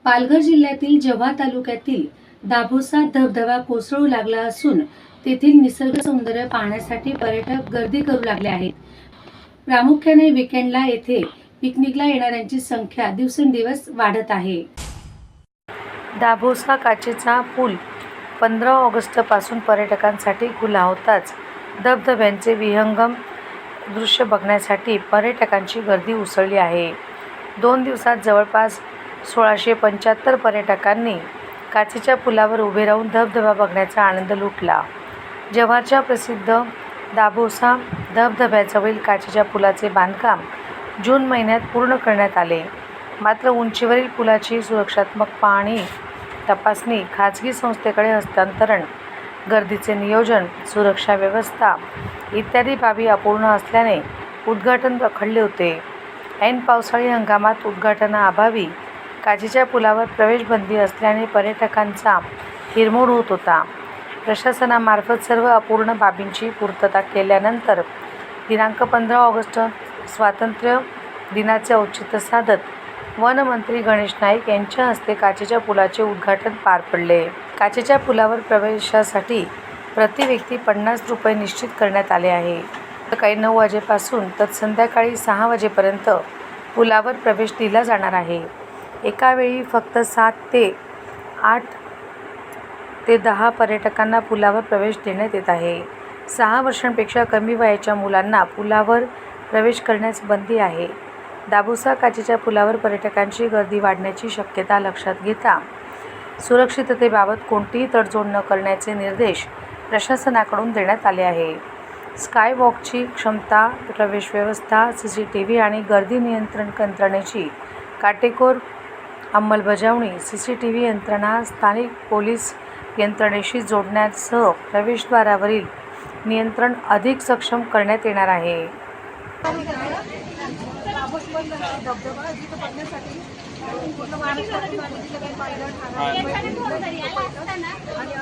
पालघर जिल्ह्यातील जव्हार तालुक्यातील दाभोसा धबधबा कोसळू लागला असून तेथील निसर्ग सौंदर्य पाहण्यासाठी पर्यटक गर्दी करू लागले आहेत। प्रामुख्याने वीकेंडला येथे पिकनिकला येणाऱ्यांची संख्या दिवसेंदिवस वाढत आहे। दाभोसा काचेचा पूल 15 ऑगस्टपासून पर्यटकांसाठी खुला होताच धबधब्यांचे विहंगम दृश्य बघण्यासाठी पर्यटकांची गर्दी उसळली आहे। 2 दिवसात जवळपास 1675 पर्यटकांनी काचेच्या पुलावर उभे राहून धबधबा बघण्याचा आनंद लुटला। जव्हारच्या प्रसिद्ध दाभोसा धबधब्याजवळील काचेच्या पुलाचे बांधकाम जून महिन्यात पूर्ण करण्यात आले। मात्र उंचीवरील पुलाची सुरक्षात्मक पाहणी, तपासणी, खाजगी संस्थेकडे हस्तांतरण, गर्दीचे नियोजन, सुरक्षा व्यवस्था इत्यादी बाबी अपूर्ण असल्याने उद्घाटन रखडले होते। ऐन पावसाळी हंगामात उद्घाटनाअभावी काचेच्या पुलावर प्रवेशबंदी असल्याने पर्यटकांचा हिरमोड होत होता। प्रशासनामार्फत सर्व अपूर्ण बाबींची पूर्तता केल्यानंतर दिनांक 15 ऑगस्ट स्वातंत्र्य दिनाचे औचित्य साधत वनमंत्री गणेश नाईक यांच्या हस्ते काचेच्या पुलाचे उद्घाटन पार पडले। काचेच्या पुलावर प्रवेशासाठी प्रति व्यक्ती 50 रुपये निश्चित करण्यात आले आहे। सकाळी 9 वाजेपासून तर संध्याकाळी 6 वाजेपर्यंत पुलावर प्रवेश दिला जाणार आहे। एका वेळी फक्त 7 ते 8 ते 10 पर्यटकांना पुलावर प्रवेश देण्यात येत आहे। 6 वर्षांपेक्षा कमी वयाच्या मुलांना पुलावर प्रवेश करण्यास बंदी आहे। दाभोसा काचेच्या पुलावर पर्यटकांची गर्दी वाढण्याची शक्यता लक्षात घेता सुरक्षिततेबाबत कोणतीही तडजोड न करण्याचे निर्देश प्रशासनाकडून देण्यात आले आहे। स्काय वॉकची क्षमता, प्रवेश व्यवस्था, CCTV आणि गर्दी नियंत्रण यंत्रणेची काटेकोर अंमलबजावणी, CCTV यंत्रणा स्थानिक पोलीस यंत्रणेशी जोडण्यासह प्रवेशद्वारावरील नियंत्रण अधिक सक्षम करण्यात येणार आहे। धबधबा जिथे बघण्यासाठी पूर्ण महाराष्ट्रातून आणि तिथे काही पाहिलं आणि